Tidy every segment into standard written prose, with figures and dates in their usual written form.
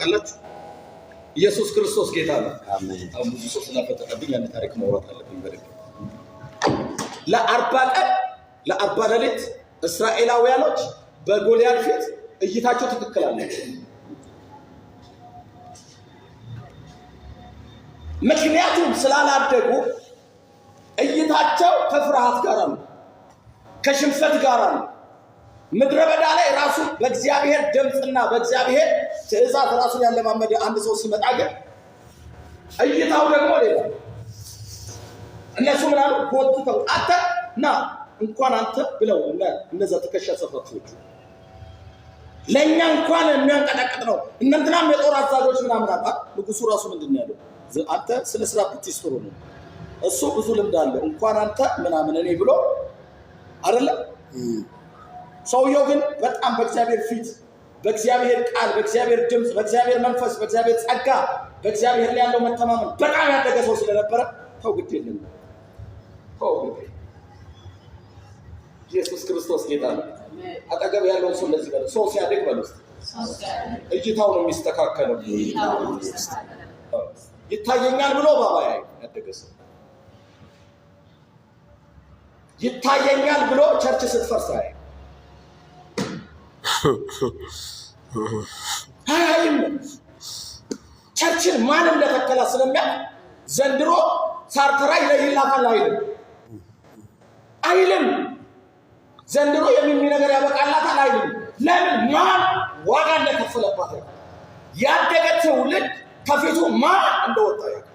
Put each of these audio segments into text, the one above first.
ታውቃላችሁ? ኢየሱስ ክርስቶስ ጌታ ነው። አሜን። አሁን ብዙ ሰው ስላፈጠጠብኝ ያን ታሪክ ማውራት አለብኝ በደንብ። ለአርባ ሌሊት እስራኤላውያኖች በጎልያድ ፊት እይታቸው ትክክል አልነበረ። ምክንያቱም ስላላደጉ እይታቸው ከፍርሃት ጋር ነው፣ ከሽንፈት ጋር ነው። ምድረ በዳ ላይ ራሱ በእግዚአብሔር ድምፅና በእግዚአብሔር ትእዛዝ ራሱን ያለማመደ አንድ ሰው ሲመጣ ግን እይታው ደግሞ ሌላ። እነሱ ምናሉ ጎትተው አንተ ና እንኳን አንተ ብለው እነዛ ትከሻ ሰፋፊዎቹ ለእኛ እንኳን የሚያንቀጠቅጥ ነው። እነንትናም የጦር አዛዦች ምናምን አባት ንጉሱ ራሱ ምንድን ነው ያለው? አንተ ስለ ስራ ብትስጥሩ ነው እሱ ብዙ ልምድ አለ እንኳን አንተ ምናምን እኔ ብሎ አይደለም። ሰውየው ግን በጣም በእግዚአብሔር ፊት በእግዚአብሔር ቃል በእግዚአብሔር ድምፅ በእግዚአብሔር መንፈስ በእግዚአብሔር ጸጋ በእግዚአብሔር ላይ ያለው መተማመን በጣም ያደገ ሰው ስለነበረ ተው ግድ የለም ተው ግድ። ኢየሱስ ክርስቶስ ጌታ ነው። አጠገብ ያለውን ሰው ለዚህ በለው ሰው ሲያድግ በለው እይታው ነው የሚስተካከለው። ይታየኛል ብሎ ባባ ያደገ ሰው ይታየኛል ብሎ ቸርች ስትፈርስ አይም ቸርችን ማን እንደተከላ ስለሚያውቅ ዘንድሮ ሳርተራይ ለይላታል አይልም። ዘንድሮ የሚሚ ነገር ያበቃላታል አይልም። ለምን? ማን ዋጋ እንደከፈለባት ያደገ ትውልድ ከፊቱ ማን እንደወጣ ያውቃል።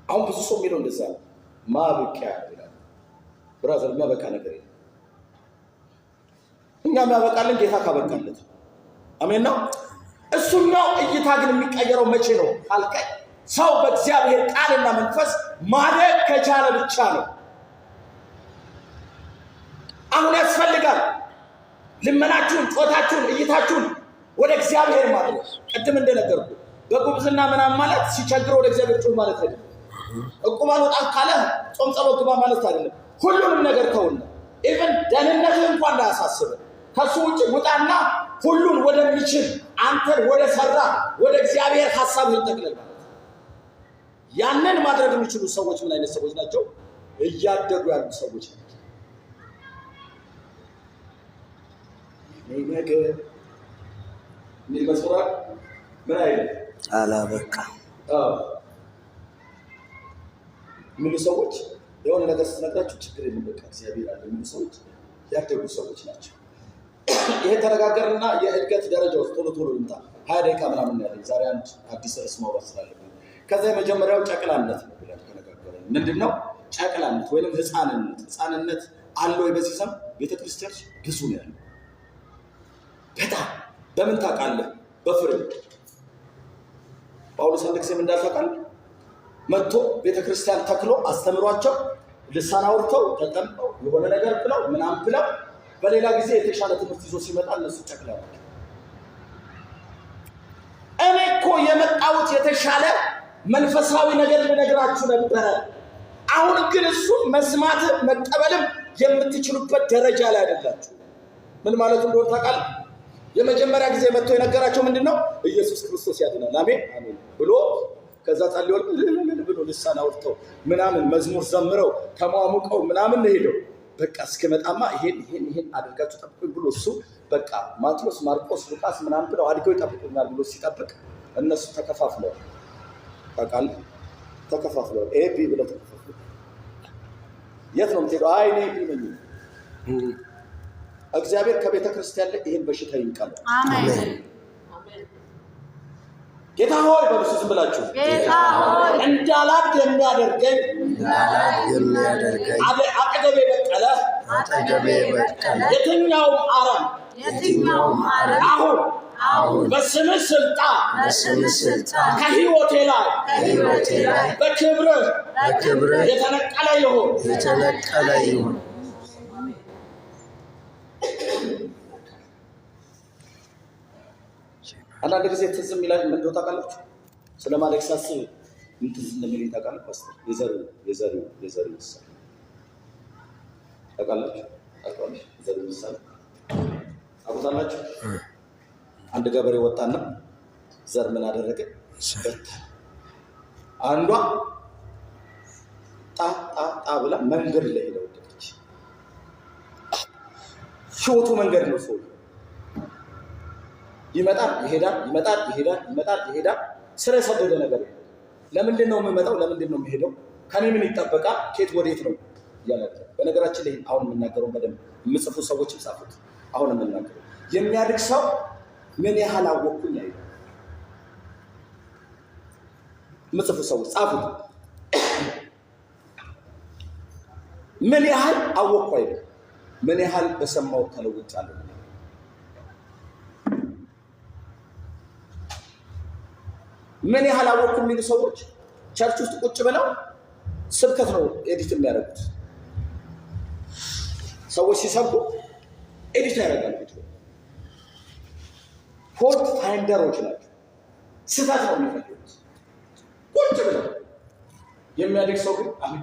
አሁን ብዙ ሰው የሚለው እንደዛ ነው። ማብቂያ ይላል። ብራዘር የሚያበቃ ነገር የለም። እኛም ያበቃልን ጌታ ካበቃለት አሜን ነው። እሱኛው እይታ ግን የሚቀየረው መቼ ነው ካልከኝ ሰው በእግዚአብሔር ቃልና መንፈስ ማደግ ከቻለ ብቻ ነው። አሁን ያስፈልጋል ልመናችሁን፣ ጾታችሁን፣ እይታችሁን ወደ እግዚአብሔር ማለት ቅድም እንደነገርኩ በጉብዝና ምናምን ማለት ሲቸግረው ወደ እግዚአብሔር ጮህ ማለት አይደለም። እቁብ አልወጣም ካለ ጾም ጸሎት ግባ ማለት አይደለም። ሁሉንም ነገር ተውና ኢቭን ደህንነትህ እንኳን እንዳያሳስብህ ከሱ ውጭ ውጣና ሁሉን ወደሚችል አንተን ወደ ሰራ ወደ እግዚአብሔር ሐሳብ ይጠቅልል ማለት። ያንን ማድረግ የሚችሉ ሰዎች ምን አይነት ሰዎች ናቸው? እያደጉ ያሉ ሰዎች ናቸው። ነገር ምን መስራት ምን አይደል አላበቃ ምን ሰዎች የሆነ ነገር ስትነግራችሁ ችግር የለም በቃ እግዚአብሔር አለ ምን ሰዎች ያደጉ ሰዎች ናቸው። ይሄ ተነጋገርና የእድገት ደረጃ ውስጥ ቶሎ ልምጣ 20 ደቂቃ ምናምን ያለኝ ዛሬ አንድ አዲስ ርዕስ ማውራት ስላለብኝ ከዛ የመጀመሪያው ጨቅላነት ነው ብለን ተነጋገርን። ምንድነው ጨቅላነት ወይንም ህፃንነት አለ ወይ? በዚህ ዘመን ቤተክርስቲያን ብዙ ነው ያለው። በጣም በምን ታውቃለህ? በፍሬ ጳውሎስ አንድ ጊዜም እንዳልታውቃል መጥቶ ቤተክርስቲያን ተክሎ አስተምሯቸው ልሳን አውርተው ተጠምቀው የሆነ ነገር ብለው ምናምን ብለው በሌላ ጊዜ የተሻለ ትምህርት ይዞ ሲመጣ እነሱ ጨቅላሉ። እኔ እኮ የመጣሁት የተሻለ መንፈሳዊ ነገር ልነግራችሁ ነበረ። አሁን ግን እሱ መስማት መቀበልም የምትችሉበት ደረጃ ላይ አይደላችሁ። ምን ማለት እንደሆነ ታውቃለህ? የመጀመሪያ ጊዜ መጥቶ የነገራቸው ምንድነው? ኢየሱስ ክርስቶስ ያድናል አሜን አሜን ብሎ ከዛ ጸልዮ ብሎ ልሳን አውርተው ምናምን መዝሙር ዘምረው ተሟሙቀው ምናምን ነው ሄደው በቃ እስከመጣማ ይሄን አድርጋችሁ ጠብቁኝ ብሎ እሱ በቃ ማቴዎስ፣ ማርቆስ፣ ሉቃስ ምናምን ብለው አድርገው ይጠብቁኛል ብሎ ሲጠብቅ እነሱ ተከፋፍለዋል። ታውቃለህ? ተከፋፍለዋል። ኤቢ ብለው ተከፋፍለዋል። የት ነው የምትሄደው? አይ እኔ ኤቢ ነኝ። እግዚአብሔር ከቤተ ክርስቲያን ላይ ይሄን በሽታ ይንቀል። አሜን። ጌታ ሆይ በብዙ ዝም ብላችሁ ጌታ ሆይ እንዳላድ የሚያደርገኝ አጠገቤ በቀለ የትኛውም አረም አሁን በስምህ ስልጣን ከሕይወቴ ላይ በክብርህ የተነቀለ ይሁን። አንዳንድ ጊዜ ትዝ የሚላል ምን እንደው ታውቃላችሁ? ስለማለክ ሳስብ ምን ትዝ እንደሚለኝ ታውቃለህ? ፓስተር የዘሪው ምሳሌ ታውቃላችሁ? የዘሪው ምሳሌ ታውቃላችሁ? አንድ ገበሬ ወጣና ዘር ምን አደረገ? አንዷ ጣ ብላ መንገድ ላይ ሄዳ ወደቀች። ህይወቱ መንገድ ነው። ሰው ይመጣል ይሄዳል፣ ይመጣል ይሄዳል፣ ይመጣል ይሄዳል። ስራ የሰደደ ነገር ነው። ለምንድን ነው የምመጣው? ለምንድን ነው የምሄደው? ከኔ ምን ይጠበቃል? ከየት ወዴት ነው እያለ በነገራችን ላይ አሁን የምናገረው በደንብ የምጽፉ ሰዎችም ጻፉት። አሁን የምናገረው የሚያድግ ሰው ምን ያህል አወቅኩኝ አይደል? የምጽፉ ሰዎች ጻፉት። ምን ያህል አወቅኩ አይደል? ምን ያህል በሰማሁት ተለውጫለሁ። ምን ያህል አወቅኩ የሚሉ ሰዎች ቸርች ውስጥ ቁጭ ብለው ስብከት ነው ኤዲት የሚያደርጉት። ሰዎች ሲሰብኩ ኤዲት ያደርጋሉ። ፎልት ፋይንደሮች ናቸው። ስህተት ነው የሚፈልጉት ቁጭ ብለው። የሚያድግ ሰው ግን አሜን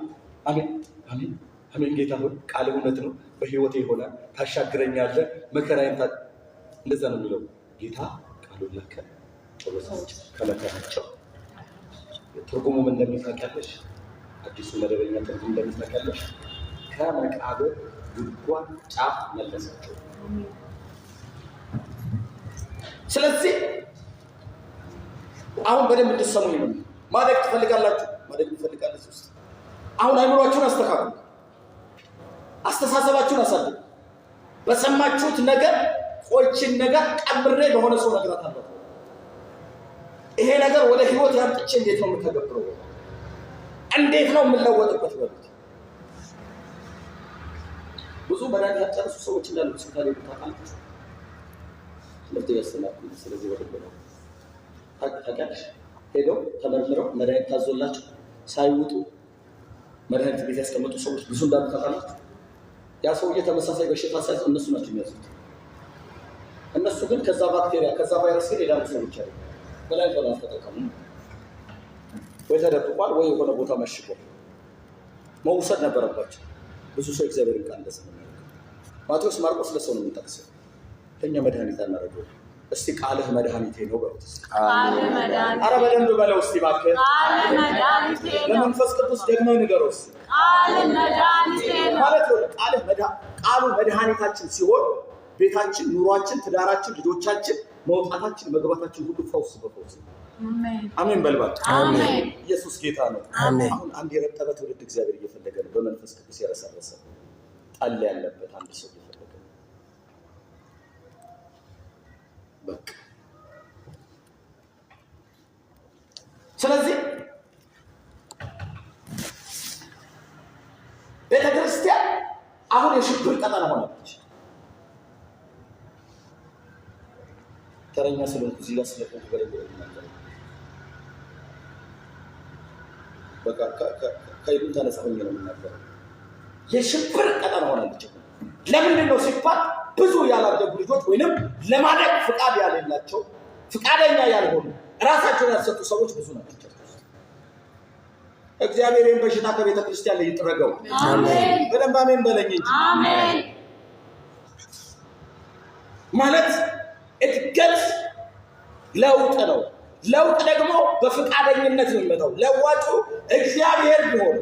አሜን አሜን አሜን፣ ጌታ ሆይ ቃል እውነት ነው፣ በህይወቴ ይሆናል፣ ታሻግረኛለህ፣ መከራዬን እንደዛ ነው የሚለው። ጌታ ቃሉን ላከ፣ ጨረሳቸው ከመከራቸው። ትርጉሙ ምን እንደሚታወቂያለሽ? አዲሱ መደበኛ ትርጉም እንደሚታወቂያለሽ? ከመቃብር ጉድጓድ ጫፍ መለሳቸው። ስለዚህ አሁን በደንብ እንድትሰሙኝ ነው። ማደግ ትፈልጋላችሁ? ማደግ ትፈልጋላችሁ? ውስጥ አሁን አይምሯችሁን አስተካክሉ፣ አስተሳሰባችሁን አሳድጉ። በሰማችሁት ነገር ቆይችን ነገር ቀብሬ ለሆነ ሰው ነግራት አለበት። ይሄ ነገር ወደ ህይወት ያምጥቼ እንዴት ነው የምተገብረው? እንዴት ነው የምለወጥበት? በሉት። ብዙ መድኃኒት ያጨረሱ ሰዎች እንዳሉ ሆስፒታል ታውቃለች። ትምህርት ያስተላልፉ። ስለዚህ ወደ ነው ታውቂያለሽ። ሄደው ተመርምረው መድኃኒት ታዞላቸው ሳይውጡ መድኃኒት ቤት ያስቀመጡ ሰዎች ብዙ እንዳሉ ታውቃለች። ያ ሰውዬ ተመሳሳይ በሽታ ሳይዘው እነሱ ናቸው የሚያዙት። እነሱ ግን ከዛ ባክቴሪያ ከዛ ቫይረስ ግን ሄዳሉ ሰዎች አሉ። በላይ ፈላስ ተጠቀሙ። ወይ ተደብቋል ወይ የሆነ ቦታ መሽጎ መውሰድ ነበረባቸው። ብዙ ሰው እግዚአብሔርን ቃል እንደሰማ ማቴዎስ ማርቆስ ለሰው ነው የሚጠቅሰው። ለኛ መድኃኒት አናረገው። እስቲ ቃልህ መድኃኒቴ ነው በሉት። ቃልህ መድኃኒቴ። ኧረ በደንብ በለው እስቲ እባክህ። ቃልህ መድኃኒቴ ነው። ለመንፈስ ቅዱስ ደግመህ ንገረው እስቲ። ቃልህ መድኃኒቴ ነው ማለት ነው። ቃሉ መድኃኒታችን ሲሆን ቤታችን፣ ኑሯችን፣ ትዳራችን፣ ልጆቻችን፣ መውጣታችን፣ መግባታችን ሁሉ ፈውስ በፈውስ ነው። አሜን በልባል። አሜን። ኢየሱስ ጌታ ነው። አሁን አንድ የረጠበ ትውልድ እግዚአብሔር እየፈለገ ነው። በመንፈስ ቅዱስ የረሰረሰ ጣል ያለበት አንድ ሰው እየፈለገ ነው። በቃ ስለዚህ ቤተክርስቲያን አሁን የሽብር ቀጠና ሆናለች። ተረኛ ስለሆንኩ እዚህ ጋር ስለሆንኩ በደንብ ነው። በቃ ከይሉን ተነሳ ሆኜ ነው የምናገረው። የሽብር ቀጠና ሆናለች። ለምንድን ነው ሲባል ብዙ ያላደጉ ልጆች ወይንም ለማደግ ፍቃድ ያሌላቸው ፍቃደኛ ያልሆኑ ራሳቸውን ያልሰጡ ሰዎች ብዙ ናቸው። እግዚአብሔርን በሽታ ከቤተ ክርስቲያን ላይ ይጥረገው። አሜን። በደንብ አሜን በለኝ እንጂ። አሜን። ማለት እድገት ለውጥ ነው። ለውጥ ደግሞ በፍቃደኝነት ነው የሚመጣው። ለዋጩ እግዚአብሔር ቢሆን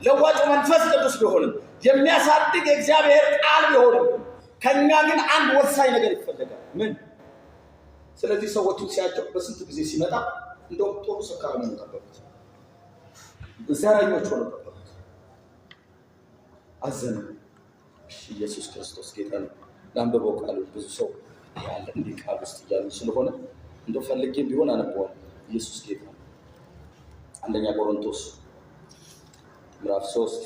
ለዋጩ መንፈስ ቅዱስ ቢሆን የሚያሳድግ እግዚአብሔር ቃል ቢሆን ከኛ ግን አንድ ወሳኝ ነገር ይፈልጋል። ምን? ስለዚህ ሰዎችን ሲያቸው በስንት ጊዜ ሲመጣ እንደው ጦሩ ሰካራ ነው ተቀበሉት። ዘራኞች ሆነው ተቀበሉት። አዘነ። ኢየሱስ ክርስቶስ ጌታ ነው። ለአንበበው ቃሉ ብዙ ሰው ያለ እንደ ቃል ውስጥ እያሉ ስለሆነ እንደው ፈልጌ ቢሆን አነበዋል። ኢየሱስ ጌታ ነው። አንደኛ ቆሮንቶስ ምዕራፍ 3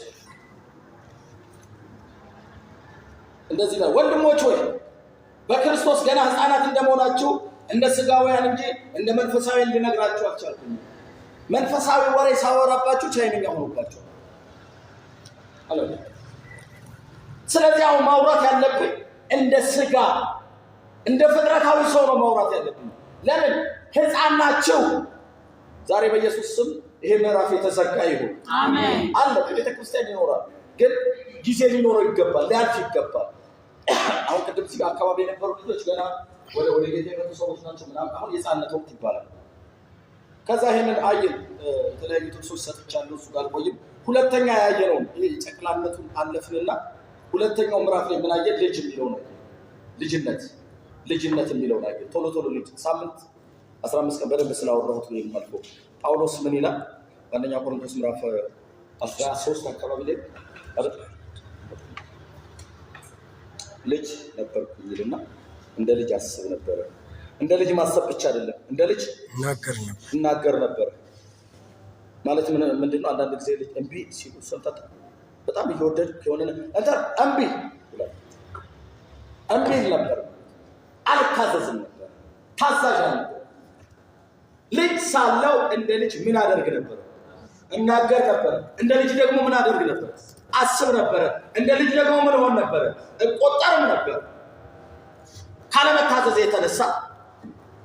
እንደዚህ ነው። ወንድሞች ሆይ በክርስቶስ ገና ሕፃናት እንደመሆናችሁ እንደ ሥጋውያን እንጂ እንደ መንፈሳውያን ልነግራችሁ አልቻልኩም። መንፈሳዊ ወሬ ሳወራባችሁ ቻይንኛ ሆኖባችሁ አለ። ስለዚህ አሁን ማውራት ያለብን እንደ ሥጋ እንደ ፍጥረታዊ ሰው ነው ማውራት ያለብን። ለምን? ሕፃን ናችሁ። ዛሬ በኢየሱስ ስም ይሄ ምዕራፍ የተዘጋ ይሁን። አሜን። አለ ቤተ ክርስቲያን ይኖራል፣ ግን ጊዜ ሊኖረው ይገባል፣ ሊያልፍ ይገባል። አሁን ቅድም እዚህ አካባቢ የነበሩ ልጆች ገና ወደ ጌታ የመጡ ሰዎች ናቸው ምናምን። አሁን የሕፃንነት ወቅት ይባላል። ከዛ ይሄንን አየን። የተለያዩ ጥቅሶች ሰጥቻለሁ፣ እሱ ጋር ቆይም። ሁለተኛ ያየነው ይሄ ጨቅላነቱን አለፍንና ሁለተኛው ምዕራፍ ላይ ምን አየን? ልጅ የሚለው ነው። ልጅነት የሚለው ነው። ቶሎ ልጅ ሳምንት 15 ቀን በደንብ ስላወራሁት ነው የማልፈው። ጳውሎስ ምን ይላል? አንደኛ ቆሮንቶስ ምዕራፍ 13 አካባቢ ላይ ልጅ ነበርኩ ይልና እንደ ልጅ አስብ ነበረ። እንደ ልጅ ማሰብ ብቻ አይደለም፣ እንደ ልጅ እናገር ነበር። ማለት ምንድነው? አንዳንድ ጊዜ ልጅ እምቢ ሲሉ ሰምተህ በጣም እየወደድክ የሆነ እንተ እምቢ ይላል። እምቢ ነበር፣ አልታዘዝም ነበር፣ ታዛዥ ነበር። ልጅ ሳለው እንደ ልጅ ምን አደርግ ነበር? እናገር ነበር። እንደ ልጅ ደግሞ ምን አደርግ ነበር? አስብ ነበር። እንደ ልጅ ደግሞ ምን ሆን ነበር? እቆጠርም ነበር። ካለመታዘዝ የተነሳ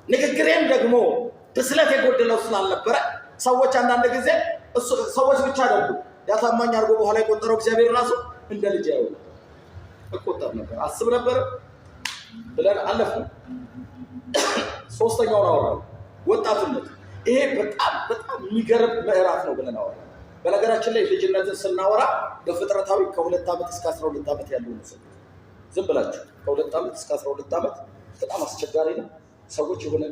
ንግግሬም ደግሞ ብስለት የጎደለው ስላልነበረ ሰዎች አንዳንድ ጊዜ ሰዎች ብቻ አደርጉ ያታማኝ አድርጎ በኋላ የቆጠረው እግዚአብሔር ራሱ እንደ ልጅ ያው እቆጠር ነበር፣ አስብ ነበር ብለን አለፍን። ሶስተኛውን አወራን፣ ወጣትነት። ይሄ በጣም የሚገርም ምዕራፍ ነው ብለን አወራን። በነገራችን ላይ ልጅነትን ስናወራ በፍጥረታዊ ከ2 ዓመት እስከ 12 ዓመት ያለው ነው። ዝም ብላችሁ ከ2 ዓመት እስከ 12 ዓመት በጣም አስቸጋሪ ነው። ሰዎች የሆነ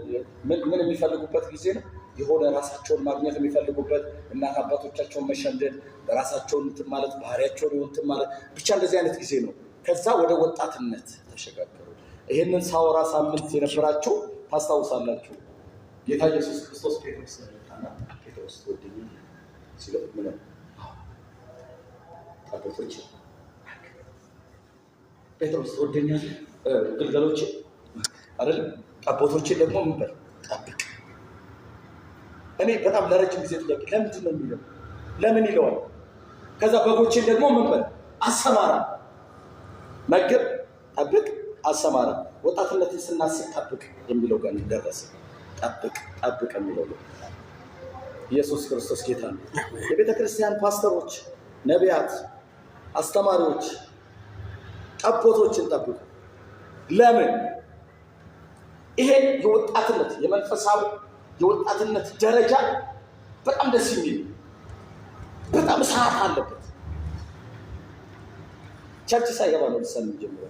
ምን የሚፈልጉበት ጊዜ ነው። የሆነ ራሳቸውን ማግኘት የሚፈልጉበት፣ እናት አባቶቻቸውን መሸምደድ፣ በራሳቸውን እንትን ማለት፣ ባህሪያቸውን እንትን ማለት፣ ብቻ እንደዚህ አይነት ጊዜ ነው። ከዛ ወደ ወጣትነት ተሸጋገሩ። ይሄንን ሳወራ ሳምንት የነበራችሁ ታስታውሳላችሁ። ጌታ ኢየሱስ ክርስቶስ ጴጥሮስ ነውና ጴጥሮስ ወደኝ ሲለው ምን ነው አባቶች ጴጥሮስ ወደኛ ግልገሎች አይደል? ጠቦቶችን ደግሞ ምን በል ጠብቅ። እኔ በጣም ለረጅም ጊዜ ጥያቄ ለምንድን ነው የሚለው? ለምን ይለዋል? ከዛ በጎችን ደግሞ ምን በል አሰማራ፣ መግብ፣ ጠብቅ፣ አሰማራ። ወጣትነትን ስናስብ ጠብቅ የሚለው ጋር ደረሰ። ጠብቅ የሚለው ነው። ኢየሱስ ክርስቶስ ጌታ ነው። የቤተ ክርስቲያን ፓስተሮች፣ ነቢያት፣ አስተማሪዎች ጠቦቶችን ጠብቁ። ለምን? ይሄ የወጣትነት የመንፈሳዊ የወጣትነት ደረጃ በጣም ደስ የሚል በጣም ሰዓት አለበት። ቸርች ሳይገባ ነው ልሰን ጀምሮ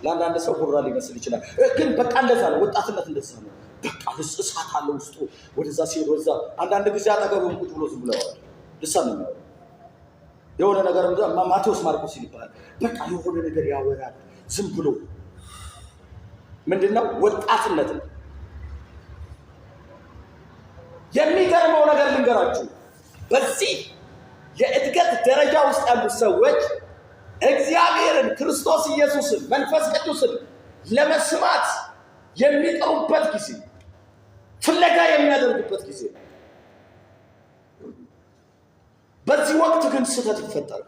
ለአንዳንድ ሰው ሁራ ሊመስል ይችላል። ግን በቃ እንደዛ ነው። ወጣትነት እንደዛ ነው። በቃ እሳት አለ ውስጡ። ወደዛ ሲሄድ ወደዛ አንዳንድ ጊዜ አጠገብም ቁጭ ብሎ ዝም ብሎ ያወራል። ልሳን ነው የሆነ ነገር ማቴዎስ ማርቆስ ይባላል። በቃ የሆነ ነገር ያወራል ዝም ብሎ። ምንድነው? ወጣትነት ነው። የሚገርመው ነገር ልንገራችሁ። በዚህ የእድገት ደረጃ ውስጥ ያሉ ሰዎች እግዚአብሔርን፣ ክርስቶስ ኢየሱስን፣ መንፈስ ቅዱስን ለመስማት የሚጠሩበት ጊዜ፣ ፍለጋ የሚያደርጉበት ጊዜ። በዚህ ወቅት ግን ስህተት ይፈጠራል።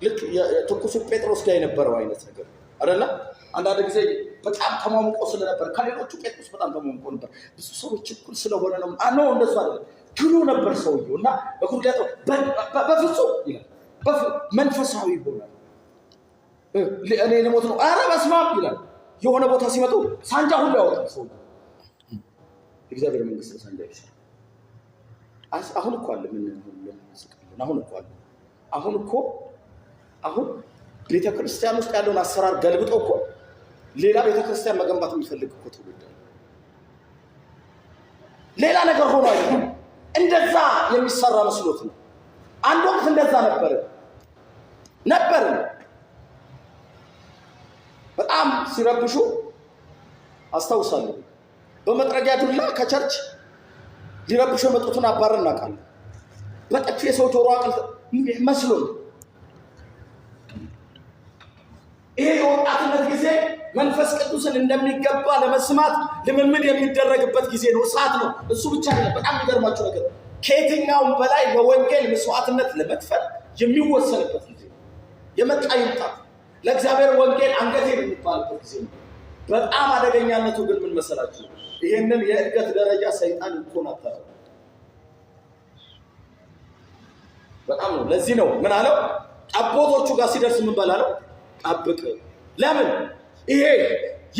ልክ የትኩሱ ጴጥሮስ ጋር የነበረው አይነት ነገር አይደለም። አንዳንድ ጊዜ በጣም ተሟሙቆ ስለነበር ከሌሎቹ ጴጥሮስ በጣም ተሟሙቆ ነበር። ብዙ ሰዎች እኩል ስለሆነ ነው ነው እንደሱ አይደለም። ግሉ ነበር ሰውየው እና በኩርዳቶ በፍጹም ይላል መንፈሳዊ ይሆናል። እኔ ልሞት ነው ኧረ በስመ አብ ይላል። የሆነ ቦታ ሲመጡ ሳንጃ ሁሉ ያወጣል ሰው። እግዚአብሔር መንግስት ሳንጃ ይሰራል። አሁን እኮ አለ ምን አሁን ቤተክርስቲያን ውስጥ ያለውን አሰራር ገልብጦ እኮ ሌላ ቤተክርስቲያን መገንባት የሚፈልግ እኮ ትውልድ ሌላ ነገር ሆኖ አይደለም። እንደዛ የሚሰራ መስሎት ነው። አንድ ወቅት እንደዛ ነበር። በጣም ሲረብሹ አስታውሳለሁ። በመጥረጊያ ዱላ ከቸርች ሊረብሹ የመጡትን አባረን እናውቃለን። በጥፊ የሰው ጆሮ አቅልጥ መስሎን። ይሄ የወጣትነት ጊዜ መንፈስ ቅዱስን እንደሚገባ ለመስማት ልምምድ የሚደረግበት ጊዜ ነው። እሳት ነው። እሱ ብቻ አይደለም። በጣም የሚገርማችሁ ነገር ከየትኛውም በላይ ለወንጌል መስዋዕትነት ለመክፈል የሚወሰንበት ጊዜ ነው። የመጣ ይምጣ ለእግዚአብሔር ወንጌል አንገቴ የሚባልበት ጊዜ ነው። በጣም አደገኛነቱ ግን ምን መሰላችሁ? ይሄንን የእድገት ደረጃ ሰይጣን ይቆናጠራል። በጣም ነው። ለዚህ ነው ምን አለው? ጠቦቶቹ ጋር ሲደርስ ምን በላለው? ጠብቅ ለምን? ይሄ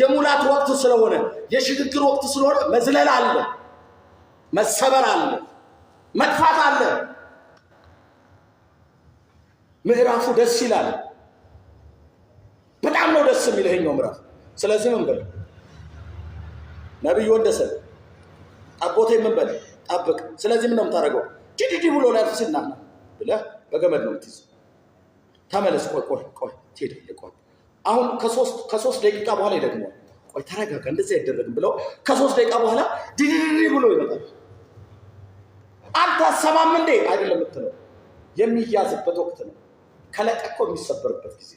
የሙላት ወቅት ስለሆነ የሽግግር ወቅት ስለሆነ መዝለል አለ፣ መሰበር አለ፣ መጥፋት አለ። ምዕራፉ ደስ ይላል። በጣም ነው ደስ የሚል ይሄኛው ምዕራፍ። ስለዚህ ምን በል ነብዩ ወንደሰን አቦቴ ምን በል ጠብቅ። ስለዚህ ምን ነው የምታደርገው? ዲዲዲ ብሎ ላይ ፍስና ብለህ በገመድ ነው የምትይዘው። ተመለስ። ቆይ ትሄዳለህ። ቆይ አሁን ከሶስት ደቂቃ በኋላ ይደግመዋል። ቆይ ተረጋጋ፣ እንደዚህ አይደረግም ብለው ከ3 ደቂቃ በኋላ ዲዲዲ ብሎ ይመጣል። አንተ አሰማም እንዴ አይደለም የምትለው፣ የሚያዝበት ወቅት ነው። ከለቀቆ የሚሰበርበት ጊዜ።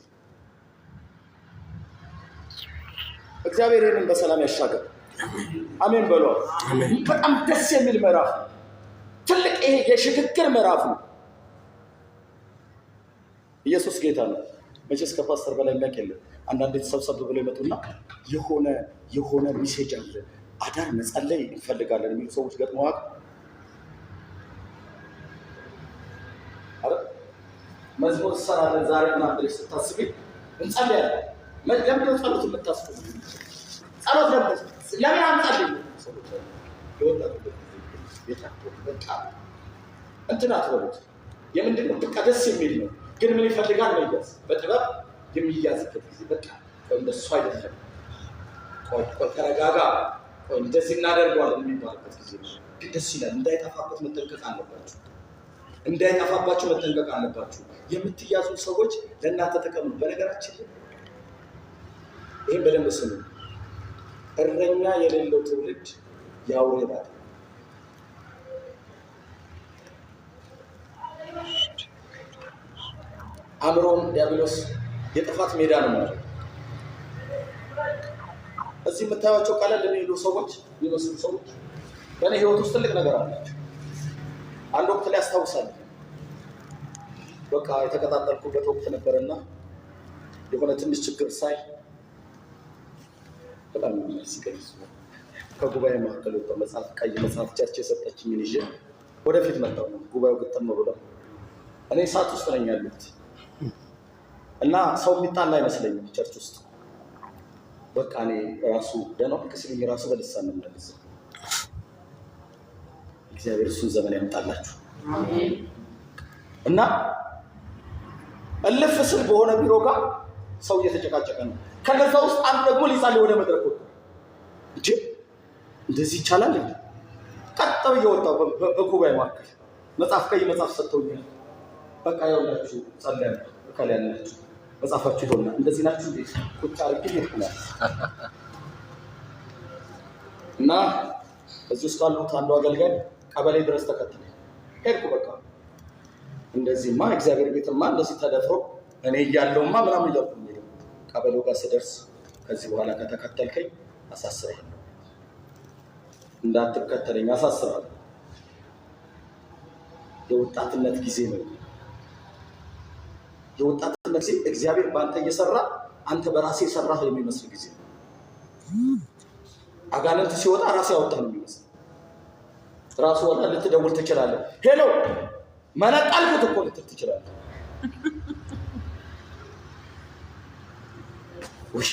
እግዚአብሔር ይህንን በሰላም ያሻገር። አሜን በሉ። በጣም ደስ የሚል ምዕራፍ ነው። ትልቅ ይሄ የሽግግር ምዕራፍ ነው። ኢየሱስ ጌታ ነው። መቼስ ከፓስተር በላይ የሚያውቅ የለም። አንዳንዴ ተሰብሰብ ብለው ይመጡና የሆነ ሚሴጅ አለ፣ አዳር መጸለይ እንፈልጋለን የሚሉ ሰዎች ገጥመዋል። መዝሙር ትሰራለህ ዛሬ ምናምን ብለሽ ስታስቢ እንጸልያለን። ለምንድን ነው ጸሎት የምታስቡ? ጸሎት ለምን አንጸልይም? እንትን አትበሉት። የምንድን ነው በቃ ደስ የሚል ነው፣ ግን ምን ይፈልጋል? መያዝ፣ በጥበብ የሚያዝበት ጊዜ። በቃ እንደሱ አይደለም። ቆይ ተረጋጋ፣ ቆይ እንደዚህ እናደርገዋለን የሚባልበት ጊዜ ግን ደስ ይላል። እንዳይጠፋበት መጠንቀቅ አለባችሁ። እንዳይጠፋባችሁ መጠንቀቅ አለባችሁ። የምትያዙ ሰዎች ለእናንተ ተቀምጡ። በነገራችን ላይ ይህም በደንብ ስሙ። እረኛ የሌለው ትውልድ የአውሬ ባዳ። አእምሮን ዲያብሎስ የጥፋት ሜዳ ነው ማለት። እዚህ የምታዩቸው ቀለል የሚሉ ሰዎች የሚመስሉ ሰዎች በእኔ ህይወት ውስጥ ትልቅ ነገር አላቸው። አንድ ወቅት ላይ አስታውሳለሁ። በቃ የተቀጣጠልኩበት ወቅት ነበርና የሆነ ትንሽ ችግር ሳይ በጣም ሲገርም ከጉባኤ መካከል ወጣ መጽሐፍ፣ ቀይ መጽሐፍ ቸርች የሰጠችኝን ይዤ ወደፊት መጣሁ። ጉባኤው ግጥም ብሏል። እኔ እሳት ውስጥ ነኝ ያለሁት እና ሰው የሚጣላ አይመስለኝም ቸርች ውስጥ። በቃ እኔ ራሱ ደህና ከስልኝ ራሱ በልሳን ነው የምደርሰው። እግዚአብሔር እሱን ዘመን ያምጣላችሁ። እና እልፍ ስል በሆነ ቢሮ ጋር ሰው እየተጨቃጨቀ ነው። ከነዛ ውስጥ አንድ ደግሞ ሊጸልይ ወደ መድረክ ወጣ። እንጂ እንደዚህ ይቻላል እንዴ? ቀጥ ብዬ ወጣሁ። በጉባኤ መካከል መጽሐፍ፣ ቀይ መጽሐፍ ሰጥተውኛል። በቃ ያውላችሁ ጸልያለሁ። በቃ ያላችሁ መጽሐፋችሁ ይሆናል። እንደዚህ ናችሁ እንዴ? ቁጭ አድርጌ ይልኩናል። እና እዚህ ውስጥ ካሉት አንዱ አገልጋይ ቀበሌ ድረስ ተከትለ ሄድኩ። በቃ እንደዚህማ እግዚአብሔር ቤትማ እንደዚህ ተደፍሮ እኔ እያለሁማ ምናምን እያልኩ ቀበሌው ጋር ስደርስ ከዚህ በኋላ ከተከተልከኝ አሳስራለሁ፣ እንዳትከተለኝ አሳስራለሁ። የወጣትነት ጊዜ ነው። የወጣትነት ጊዜ እግዚአብሔር በአንተ እየሰራ አንተ በራሴ የሰራህ የሚመስል ጊዜ ነው። አጋንንት ሲወጣ ራሴ ያወጣ ነው የሚመስል። ራሱ ወጣ ልትደውል ትችላለህ። ሄሎ መነቃልኩት እኮ ልትል ትችላለህ። ውይ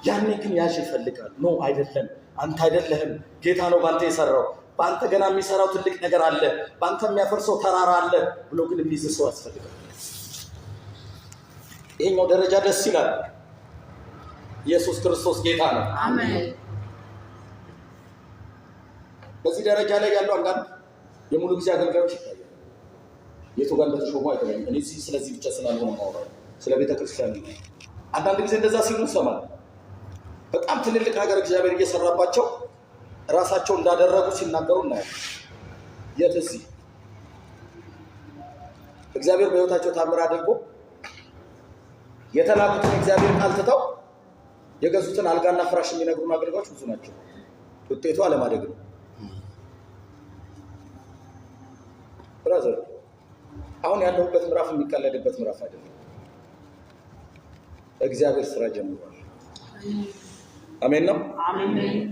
ያኔ ግን ያዥ ይፈልጋል። ኖ አይደለም፣ አንተ አይደለህም፣ ጌታ ነው ባንተ የሰራው። በአንተ ገና የሚሰራው ትልቅ ነገር አለ፣ በአንተ የሚያፈርሰው ተራራ አለ ብሎ ግን የሚይዝ ሰው ያስፈልጋል። ይሄኛው ደረጃ ደስ ይላል። ኢየሱስ ክርስቶስ ጌታ ነው። አሜን። በዚህ ደረጃ ላይ ያሉ አንዳንድ የሙሉ ጊዜ አገልጋዮች ይታያሉ። የቱ ጋር እንደተሾሙ አይተናል። እኔ ስለዚህ ብቻ ስላልሆነ ማውራት ስለ ቤተ ክርስቲያን ነው። አንዳንድ ጊዜ እንደዛ ሲሉ እንሰማለን። በጣም ትልልቅ ነገር እግዚአብሔር እየሰራባቸው ራሳቸው እንዳደረጉ ሲናገሩ እናያለን። የት እዚህ እግዚአብሔር በሕይወታቸው ታምር አድርጎ የተላኩትን እግዚአብሔር ቃል ትተው የገዙትን አልጋና ፍራሽ የሚነግሩን አገልጋዮች ብዙ ናቸው። ውጤቱ አለማደግ ነው። ብራዘር አሁን ያለሁበት ምዕራፍ የሚቀለድበት ምዕራፍ አይደለም። እግዚአብሔር ስራ ጀምሯል። አሜን ነው።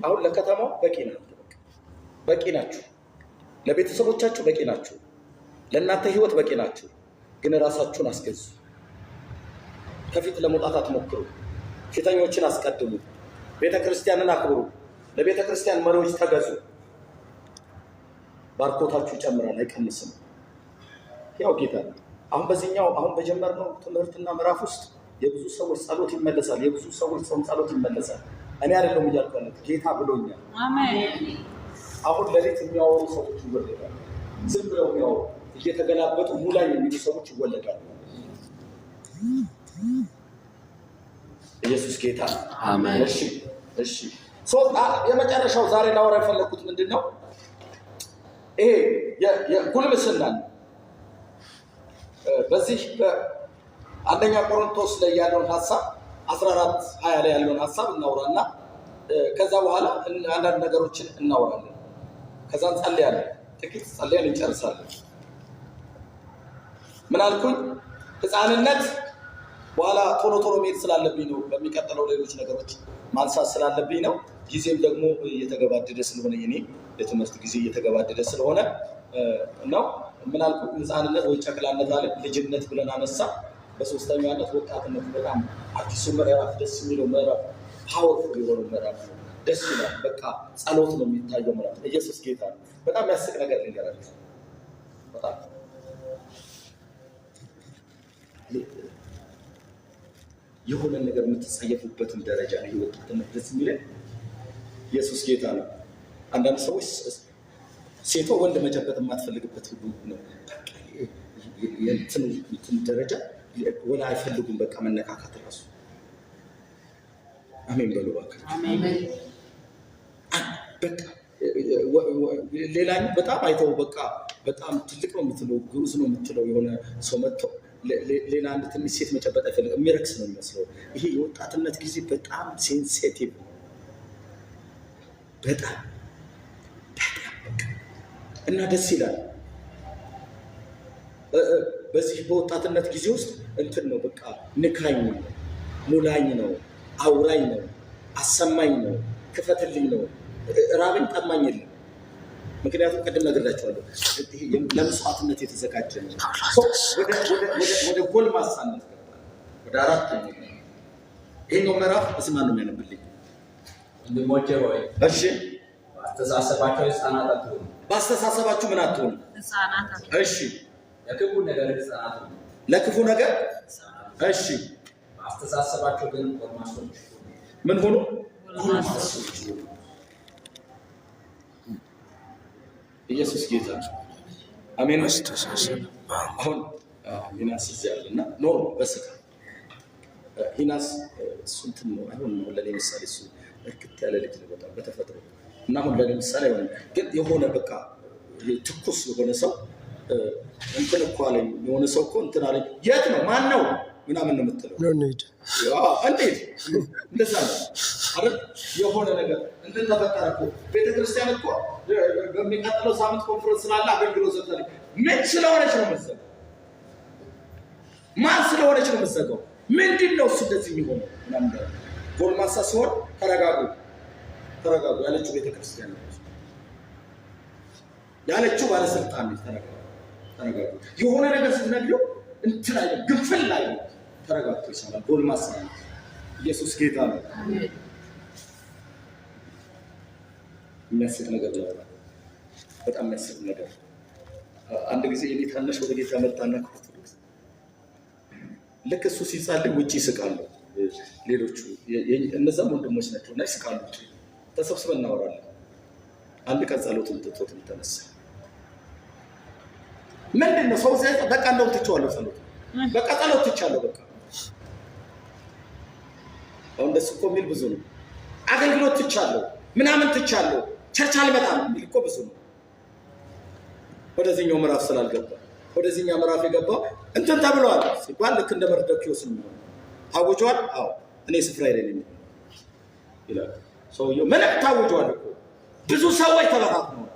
አሁን ለከተማው በቂ ናችሁ፣ በቂ ናችሁ። ለቤተሰቦቻችሁ በቂ ናችሁ። ለእናንተ ህይወት በቂ ናችሁ። ግን ራሳችሁን አስገዙ። ከፊት ለመውጣት አትሞክሩ። ፊተኞችን አስቀድሙ። ቤተ ክርስቲያንን አክብሩ። ለቤተ ክርስቲያን መሪዎች ተገዙ። ባርኮታችሁ ይጨምራል አይቀንስም። ያው ጌታ አሁን በጀመርነው ትምህርትና ምዕራፍ ውስጥ የብዙ ሰዎች ጸሎት ይመለሳል። የብዙ ሰዎች ጾም ጸሎት ይመለሳል። እኔ አይደለም እያልኩ ያለሁት ጌታ ብሎኛል። አሜን። አሁን ለሌት የሚያወሩ ሰዎች ይወለዳሉ። ዝም ብለው የሚያወሩ እየተገላበጡ ሙላኝ የሚሉ ሰዎች ይወለዳሉ። ኢየሱስ ጌታ አሜን። እሺ የመጨረሻው ዛሬ ላወራ የፈለኩት ምንድነው? ይሄ የጉልምስና በዚህ በአንደኛ ቆሮንቶስ ላይ ያለውን ሐሳብ 14:20 ላይ ያለውን ሐሳብ እናውራና ከዛ በኋላ አንዳንድ ነገሮችን እናወራለን። ከዛ እንጸልያለን። ጥቂት ጸልየን እንጨርሳለን። ምን አልኩኝ? ሕፃንነት በኋላ ቶሎ መሄድ ስላለብኝ ነው። በሚቀጥለው ሌሎች ነገሮች ማንሳት ስላለብኝ ነው። ጊዜም ደግሞ እየተገባደደ ስለሆነ የኔ የትምህርት ጊዜ እየተገባደደ ስለሆነ ነው። ምን አልኩኝ? ሕፃንነት ወይ ጨቅላነት አለ፣ ልጅነት ብለን አነሳ። በሶስተኛው ዓመት ወጣትነት በጣም አዲሱ ምዕራፍ፣ ደስ የሚለው ምዕራፍ፣ ፓወርፉል የሆነው ምዕራፍ ነው። ደስ ይላል። በቃ ጸሎት ነው የሚታየው ምዕራፍ። ኢየሱስ ጌታ ነው። በጣም ያስቅ ነገር ልንገራችሁ። በጣም የሆነ ነገር የምትጸየፉበትን ደረጃ ነው የወጣትነት ደስ የሚለን። ኢየሱስ ጌታ ነው። አንዳንድ ሰዎች ሴቷ ወንድ መጨበጥ የማትፈልግበት ሁሉ ነው። እንትን ደረጃ ወላ አይፈልጉም። በቃ መነካካት ራሱ አሜን በሉ እባክህ። በቃ ሌላኛው በጣም አይተው በቃ በጣም ትልቅ ነው የምትለው፣ ግሩዝ ነው የምትለው የሆነ ሰው መጥተው ሌላ አንድ ትንሽ ሴት መጨበጥ አይፈልግም። የሚረክስ ነው የሚመስለው። ይሄ የወጣትነት ጊዜ በጣም ሴንሲቲቭ በጣም እና ደስ ይላል። በዚህ በወጣትነት ጊዜ ውስጥ እንትን ነው በቃ ንካኝ ነው፣ ሙላኝ ነው፣ አውራኝ ነው፣ አሰማኝ ነው፣ ክፈትልኝ ነው፣ ራብኝ ጠማኝ የለም። ምክንያቱም ቅድም ነግሬያቸዋለሁ ለመስዋዕትነት የተዘጋጀ ነው። ወደ ጎልማሳነት ገባል። ወደ አራተኛው ይሄኛው ምዕራፍ እስማን ነው የሚያነብልኝ። ወንድሞቼ ሆይ እሺ በአስተሳሰባቸው ሕፃናት አትሁኑ። በአስተሳሰባችሁ ምን አትሁኑ? ሕፃናት። እሺ ለክፉ ነገር ሕፃናት ሁኑ። ለክፉ ነገር እሺ። በአስተሳሰባቸው ግን ጎልማሶች ሁኑ። ምን ሆኑ? ጎልማሶች ሁኑ። ኢየሱስ ጌታ አሜን። አሁን ሂናስ እዚህ ያለና ኖር በስጋ ሂናስ እሱ እንትን ነው አይሆን ነው ለኔ ምሳሌ እሱ እርክት ያለ ልጅ ነው በጣም በተፈጥሮ እና አሁን ለኔ ምሳሌ አይሆን ግን የሆነ በቃ ትኩስ የሆነ ሰው እንትን እኮ አለኝ የሆነ ሰው እኮ እንትን አለኝ የት ነው ማን ነው ምናምን ነው የምትለው እንዴት እንደዛ ነው አይደል? የሆነ ነገር እንትን ተፈጠረ እኮ ቤተክርስቲያን እኮ በሚቀጥለው ሳምንት ኮንፈረንስ ስላለ አገልግሎት ዘጠኝ ምን ስለሆነች ነው መሰለኝ ማን ስለሆነች ነው መሰለኝ ምንድነው እሱ እንደዚህ የሚሆነው ምናምን ጎልማሳ ሲሆን ተረጋጉ ያለችው ቤተክርስቲያን ነው ያለችው ባለስልጣን ነው። ተረጋጉ የሆነ ነገር ስትነግረው እንትን አይደል ግንፍል ላይ ተረጋግቶ ይሰማል። ጎልማሳ ነው። ኢየሱስ ጌታ ነው። የሚያስቅ ነገር ነው። በጣም የሚያስቅ ነገር። አንድ ጊዜ የኔ ታናሽ ወደ ጌታ መጣና ኦርቶዶክስ ልክ እሱ ሲጸልይ ውጪ ይስቃሉ። ሌሎቹ እነዛም ወንድሞች ናቸው እና ይስቃሉ። ተሰብስበን እናወራለን። አንድ ቀን ጸሎትን ትቶት ተነሳ። ምንድነው ሰው ዘይ በቃ እንደው ትቻለሁ ጸሎት በቃ ጸሎት ትቻለሁ በቃ አሁን ደስ እኮ የሚል ብዙ ነው። አገልግሎት ትቻለሁ ምናምን ትቻለሁ ቸርች አልመጣም የሚል እኮ ብዙ ነው። ወደዚህኛው ምዕራፍ ስላልገባ ወደዚህኛው ምዕራፍ የገባው እንትን ተብሏል ሲባል ልክ እንደ መርዶክዮስ ነው ታውጇል። አዎ እኔ ስፍራ የለኝም ይላል ሰውየው። ምንም ታውጇል እኮ ብዙ ሰዎች ተበታትነው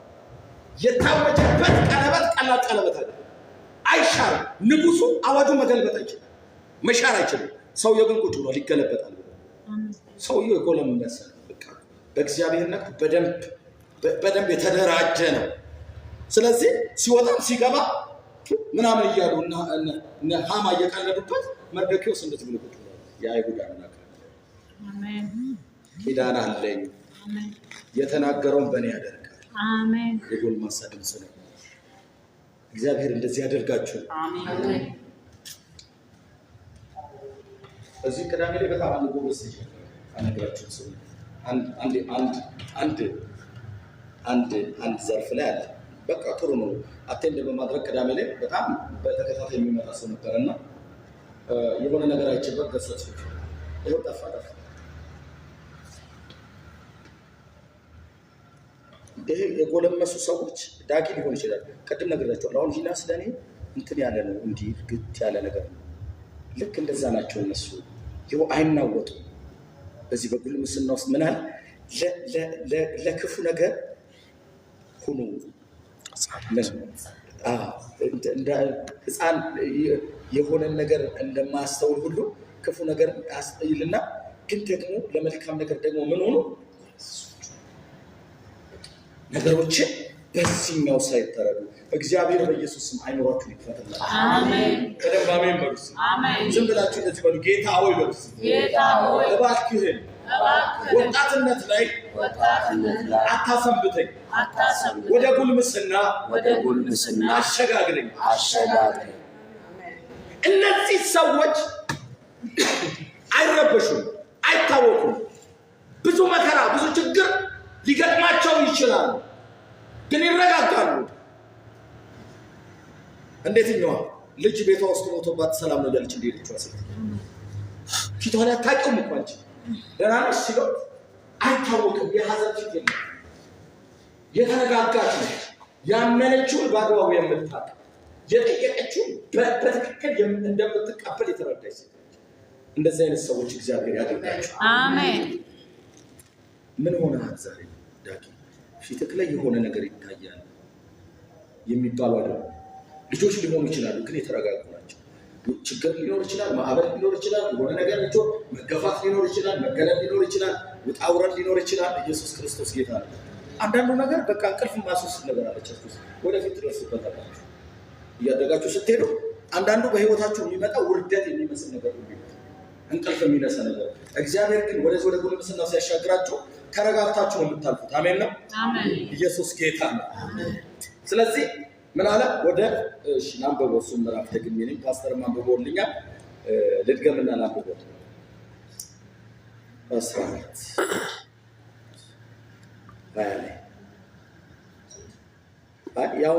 የታወጀበት ቀለበት ቀላል ቀለበት አይሻርም። ንጉሱ አዋጁ መገልበጥ አይችልም፣ መሻር አይችልም። ሰውየው ግን ቁጭ ብሏል ይገለበጣል። ሰውየው የቆለም የሚያሰል በቃ በእግዚአብሔርነት በደንብ የተደራጀ ነው። ስለዚህ ሲወጣም ሲገባ ምናምን እያሉ እና ሃማ እየቀለዱበት መርዶክዮስ እንደዚህ ብሎ ቁጭ ብሏል። የአይሁድ አምላክ አሜን። ኪዳን አለኝ የተናገረውን በእኔ ያደርጋል አሜን። የጎልማሳ ድምፅ ነው። እግዚአብሔር እንደዚህ ያደርጋችሁ አሜን። እዚህ ቅዳሜ ላይ በጣም አንድ ጎበዝ ልጅ አነግራችሁ ሰው አንድ ዘርፍ ላይ አለ። በቃ ጥሩ ነው አቴንድ በማድረግ ቅዳሜ ላይ በጣም በተከታታይ የሚመጣ ሰው ነበርና የሆነ ነገር አይችልበት ገሰጽ ይሄው ጠፋ። ይሄ የጎለመሱ ሰዎች ዳጊ ሊሆን ይችላል። ቅድም ነግሬያቸዋለሁ። አሁን ሂና ስለኔ እንትን ያለ ነው እንዲህ ግት ያለ ነገር ነው። ልክ እንደዛ ናቸው እነሱ። ይኸው አይናወጡ። በዚህ በጉልምስና ውስጥ ምን አለ ለክፉ ነገር ሁኑ። እንደ ሕፃን የሆነ ነገር እንደማያስተውል ሁሉ ክፉ ነገር ይልና ግን ደግሞ ለመልካም ነገር ደግሞ ምን ሆኖ ነገሮችን በዚህኛው ሳይተረዱ እግዚአብሔር በኢየሱስ ስም አይኖራችሁን ይክፈትላችሁ አሜን። ከደም አሜን በሉስ አሜን። ዝም ብላችሁ እንደዚህ በሉ። ጌታ ሆይ በሉስ ጌታ ሆይ እባክህን ወጣትነት ላይ አታሰንብተኝ፣ ወደ ጉልምስና አሸጋግረኝ። እነዚህ ሰዎች አይረበሹም፣ አይታወቁም። ብዙ መከራ ብዙ ችግር ሊገጥማቸው ይችላል፣ ግን ይረጋጋሉ። እንዴትኛዋ ልጅ ቤቷ ውስጥ ሞቶባት ሰላም ነው ያለች እንደሄደችዋ ሴት ፊቷ ላይ አታውቂውም እኮ አንቺ ደህና ነሽ ሲለው አይታወቅም። የሀዘን ፊት የለም። የተረጋጋች ነች። ያመነችውን በአግባቡ የምታውቅ የጠየቀችውን በትክክል እንደምትቀበል የተረዳች ሴት። እንደዚህ አይነት ሰዎች እግዚአብሔር ያደርጋቸው አሜን። ምን ሆነሃል ዛሬ ዳጊ? ፊትክ ላይ የሆነ ነገር ይታያል የሚባሉ አይደለም። ልጆች ሊሆኑ ይችላሉ፣ ግን የተረጋጉ ናቸው። ችግር ሊኖር ይችላል፣ ማዕበል ሊኖር ይችላል፣ የሆነ ነገር ልጆ መገፋት ሊኖር ይችላል፣ መገለል ሊኖር ይችላል፣ ውጣ ውረድ ሊኖር ይችላል። ኢየሱስ ክርስቶስ ጌታ ነው። አንዳንዱ ነገር በቃ እንቅልፍ ማስወስድ ነገር አለች። ወደፊት ትደርሱበታላችሁ። እያደጋችሁ ስትሄዱ አንዳንዱ በህይወታችሁ የሚመጣ ውርደት የሚመስል ነገር እንቅልፍ የሚነሳ ነገር፣ እግዚአብሔር ግን ወደ ጉልምስና ሲያሻግራችሁ ተረጋግታችሁ ነው የምታልፉት። አሜን ነው። ኢየሱስ ጌታ ነው። ስለዚህ ምን አለ? ወደ ናንበቦ እሱን ምዕራፍ ደግሜ ነኝ ፓስተር ማንበቦልኛል። ልድገምና ናንበቦ 14 ያው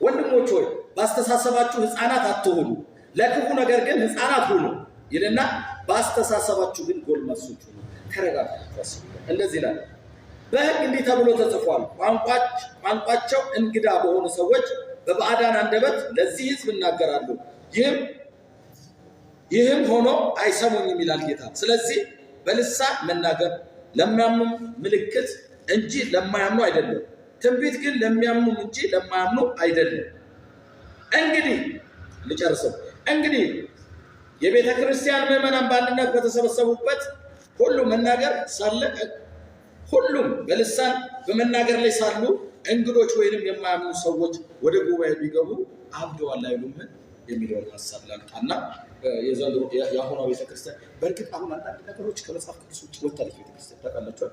ወንድሞች ሆይ ባስተሳሰባችሁ ሕፃናት አትሁኑ፣ ለክፉ ነገር ግን ሕፃናት ሁኑ ይልና ባስተሳሰባችሁ ግን ጎልማሶች ሁኑ። ተረጋግታችሁ እንደዚህ ይላል። በሕግ እንዲህ ተብሎ ተጽፏል፣ ቋንቋቸው እንግዳ በሆኑ ሰዎች በባዕዳን አንደበት ለዚህ ሕዝብ እናገራሉ፣ ይህም ሆኖ አይሰሙኝም ይላል ጌታ። ስለዚህ በልሳን መናገር ለሚያምኑ ምልክት እንጂ ለማያምኑ አይደለም፣ ትንቢት ግን ለሚያምኑ እንጂ ለማያምኑ አይደለም። እንግዲህ ልጨርሰው። እንግዲህ የቤተ ክርስቲያን ምዕመናን በአንድነት በተሰበሰቡበት ሁሉም በልሳን በመናገር ላይ ሳሉ እንግዶች ወይንም የማያምኑ ሰዎች ወደ ጉባኤ ቢገቡ አብደዋል አይሉም የሚለውን ሀሳብ ላምጣና የዘንድሮ የአሁኗ ቤተክርስቲያን በእርግጥ አሁን አንዳንድ ነገሮች ከመጽሐፍ ቅዱስ ውጭ ወጣለች ቤተክርስቲያን ታውቃላችሁ።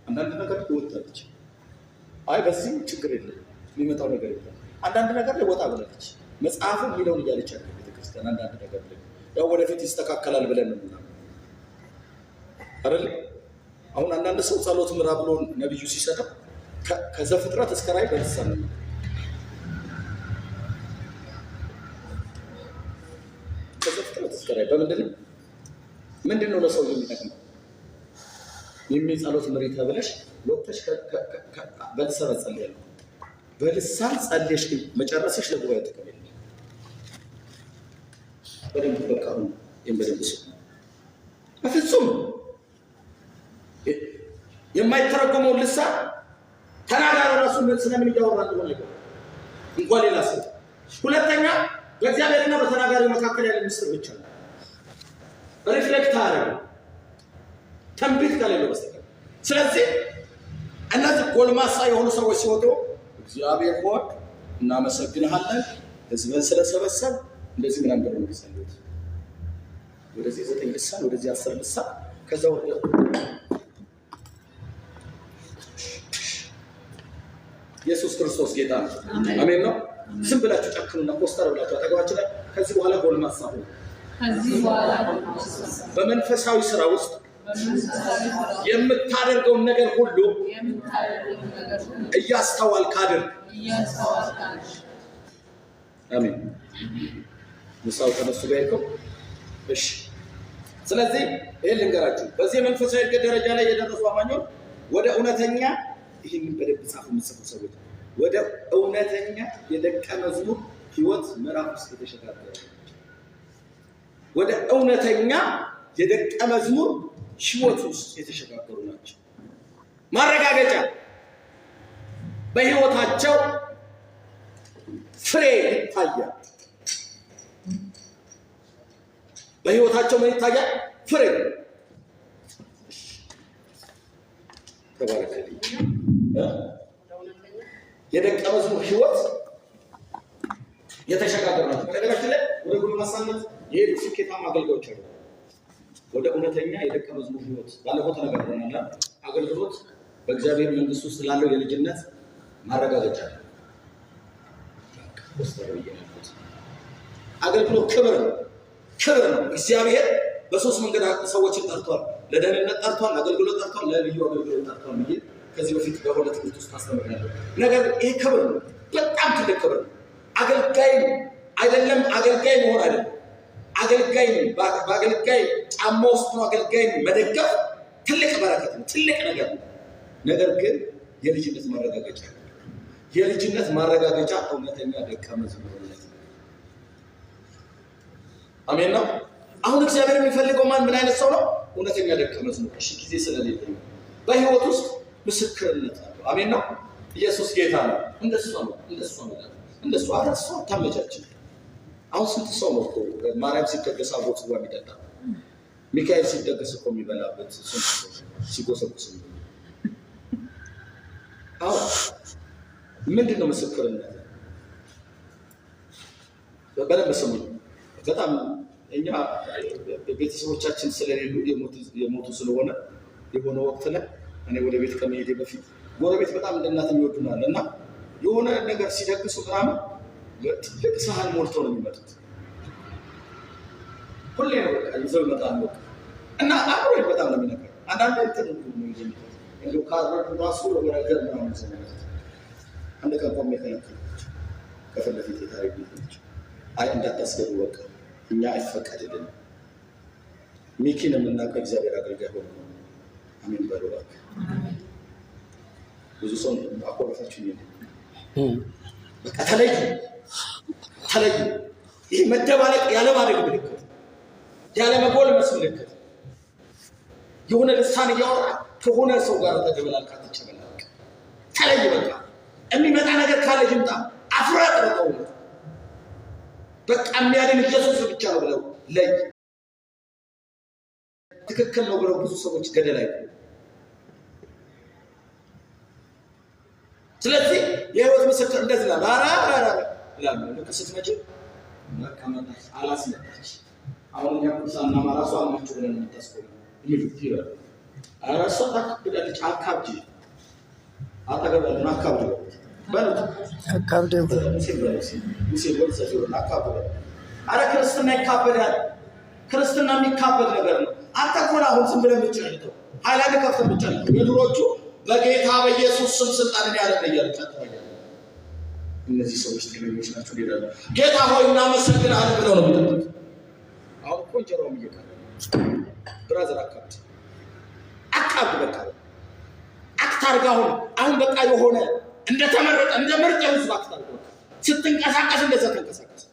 አንዳንድ ነገር ወጣለች። አይ በዚህ ችግር የለም የሚመጣው ነገር የለም። አንዳንድ ነገር ላይ ወጣ ብላለች። መጽሐፉ የሚለውን እያለች ያለ ቤተክርስቲያን አንዳንድ ነገር ላይ ያው ወደፊት ይስተካከላል ብለን ነው ምናምን አይደል? አሁን አንዳንድ ሰው ጸሎት ምራ ብሎ ነብዩ ሲሰጠው ከዘፍጥረት እስከ ራዕይ በልሳን ነው። ከዘፍጥረት እስከ ራዕይ ምንድን ነው ለሰው የሚጠቅመው? የሚጸሎት ምሪ ተብለሽ ወጥተሽ በልሳን ጸልያለሁ። በልሳን ጸልየሽ ግን መጨረስሽ ለጉባኤ ጥቅም የለም። በደንብ በቃ ነው በደንብ እሱ በፍጹም የማይተረጎመው ልሳን ተናጋሪ ራሱ ስለምን እያወራ እንደሆነ ነገር እንኳን ሌላ ሰው። ሁለተኛ በእግዚአብሔርና በተናጋሪው መካከል ያለ ምስጢር ብቻ ነው። ሪፍሌክት አደረገ ትንቢት ከሌለው በስተቀር። ስለዚህ እነዚህ ጎልማሳ የሆኑ ሰዎች ሲወጡ እግዚአብሔር ሆይ እናመሰግንሃለን ህዝብን ስለሰበሰብ እንደዚህ ምናምን ብለው ነው የሚሰሉት። ወደዚህ 9 ልሳን ወደዚህ 10 ልሳን ከዛ ወደ ኢየሱስ ክርስቶስ ጌታ ነው። አሜን ነው። ዝም ብላችሁ ጨክኑና ኮስተር ብላችሁ አጠገባችሁ ላይ ከዚህ በኋላ ጎልማሳ ሁኑ። በመንፈሳዊ ስራ ውስጥ የምታደርገውን ነገር ሁሉ እያስተዋልክ አድርግ። አሜን። ምሳው ከነሱ ጋር ይቆም። እሺ፣ ስለዚህ ይሄን ልንገራችሁ። በዚህ መንፈሳዊ እድገት ደረጃ ላይ የደረሱ አማኞች ወደ እውነተኛ ይሄን በደንብ ጻፉ የምትጽፉ ሰዎች ወደ እውነተኛ የደቀ መዝሙር ህይወት ምዕራፍ ውስጥ የተሸጋገሩ ወደ እውነተኛ የደቀ መዝሙር ህይወት ውስጥ የተሸጋገሩ ናቸው። ማረጋገጫ በህይወታቸው ፍሬ ይታያል። በህይወታቸው ምን ይታያል? ፍሬ። ተባረከልኝ። የደቀ መዝሙር ህይወት የተሸጋገሩ ናቸው። በነገራችን ላይ ወደ ጎልማሳነት የሄዱ ስኬታማ አገልጋዮች አሉ። ወደ እውነተኛ የደቀ መዝሙር ህይወት ባለፈው ተነጋግረናል። አገልግሎት በእግዚአብሔር መንግስት ውስጥ ላለው የልጅነት ማረጋገጫ ነው። አገልግሎት ክብር ነው። ክብር ነው። እግዚአብሔር በሶስት መንገድ ሰዎችን ጠርቷል። ለደህንነት ጠርቷል፣ ለአገልግሎት ጠርቷል፣ ለልዩ አገልግሎት ጠርቷል ብዬ ከዚህ በፊት በሆነ ትምህርት ውስጥ አስተምሬያለሁ። ነገር ይሄ ክብር ነው። በጣም ትልቅ ክብር ነው። አገልጋይ አይደለም፣ አገልጋይ መሆን አይደለም። አገልጋይ በአገልጋይ ጫማ ውስጥ ነው አገልጋይ መደገፍ ትልቅ በረከት ነው፣ ትልቅ ነገር ነው። ነገር ግን የልጅነት ማረጋገጫ የልጅነት ማረጋገጫ እውነተኛ ደቀ መዝሙርነት ነው። አሜን ነው። አሁን እግዚአብሔር የሚፈልገው ምን አይነት ሰው ነው? እውነተኛ ደቀ መዝሙር። እሺ፣ ጊዜ ስለሌለኝ በህይወት ውስጥ ምስክርነት አለው። አሜን ነው። ኢየሱስ ጌታ ነው። እንደሱ ነው። እንደሱ አራሱ ታመቻችን። አሁን ስንት ሰው ነው እኮ ማርያም ሲደገስ አብሮ ጽዋ የሚጠጣ? ሚካኤል ሲደገስ እኮ የሚበላበት ስንት ሰው ሲጎሰጉስ። አዎ፣ ምንድን ነው ምስክርነት? በደንብ ስሙ። በጣም እኛ ቤተሰቦቻችን ስለሌሉ የሞቱ ስለሆነ የሆነ ወቅት ላይ እኔ ወደ ቤት ከመሄዴ በፊት ጎረቤት በጣም እንደ እናት የሚወዱናል እና የሆነ ነገር ሲደግሱ ምናምን ትልቅ ሳህን ሞልቶ ነው የሚመጡት። ሁሌ ነው በቃ ይዘው ይመጣሉ እና አብሮ በጣም ነው የሚነገር። አንዳንድ እንትን እንደው ካርድ ራሱ ወረገር ምናምን ዘመናት አንድ ቀን ቆሜ ከለከልኩት። ከፊት ለፊት የታሪክ ልጆች አይ እንዳታስገቡ በቃ እኛ አይፈቀድልንም። ሚኪን የምናውቀው እግዚአብሔር አገልጋይ ሆኖ አሜን በሉ እባክህ። ብዙ ሰው አቆረፋችሁ በቃ ተለዩ። ይህ መደባለቅ ያለማደግ ምልክት፣ ያለመጎልመስ ምልክት። የሆነ ልሳን እያወራ ከሆነ ሰው ጋር ተደበላልቃ ትጨበላልቅ። ተለይ በቃ የሚመጣ ነገር ካለ ይምጣ። አፍራት ነው በቃ የሚያድን ኢየሱስ ብቻ ነው ብለው ለይ። ትክክል ነው ብለው ብዙ ሰዎች ገደል አይደሉ። ስለዚህ የህይወት ምስክር እንደዚህ ነው። አራራራ ይላል ነው ስትመጪ መከመጣ አላስነካች። አሁን እኛ ቁሳና ማራሷ አማቹ ብለን የምታስቆም ይልት ይላል። አራሷ ታከብዳለች። አካብጂ አጠገባለን አካብጂ በሉት አካብጂ ሙሴ ወልሰው አካብጂ። አረ ክርስትና ይካበዳል። ክርስትና የሚካበድ ነገር ነው። አንተ እኮ አሁን ዝም ብለህ የምትጨልጠው ሃይላንድ ከፍተህ የምትጨልጠው የድሮቹ በጌታ በኢየሱስ ስም ስልጣንን ያለቀያል። እነዚህ ሰዎች ጤነኞች ናቸው ይላሉ። ጌታ ሆይ እናመሰግናለን ብለው ነው የሚጠጡት። አሁን እኮ እንጀራውም እየቀረ ብራዘር አካብድ በቃ አክታርጋ አሁን በቃ የሆነ እንደተመረጠ እንደ ምርጥ ህዝብ አክታርጋ ስትንቀሳቀስ እንደዛ ተንቀሳቀስ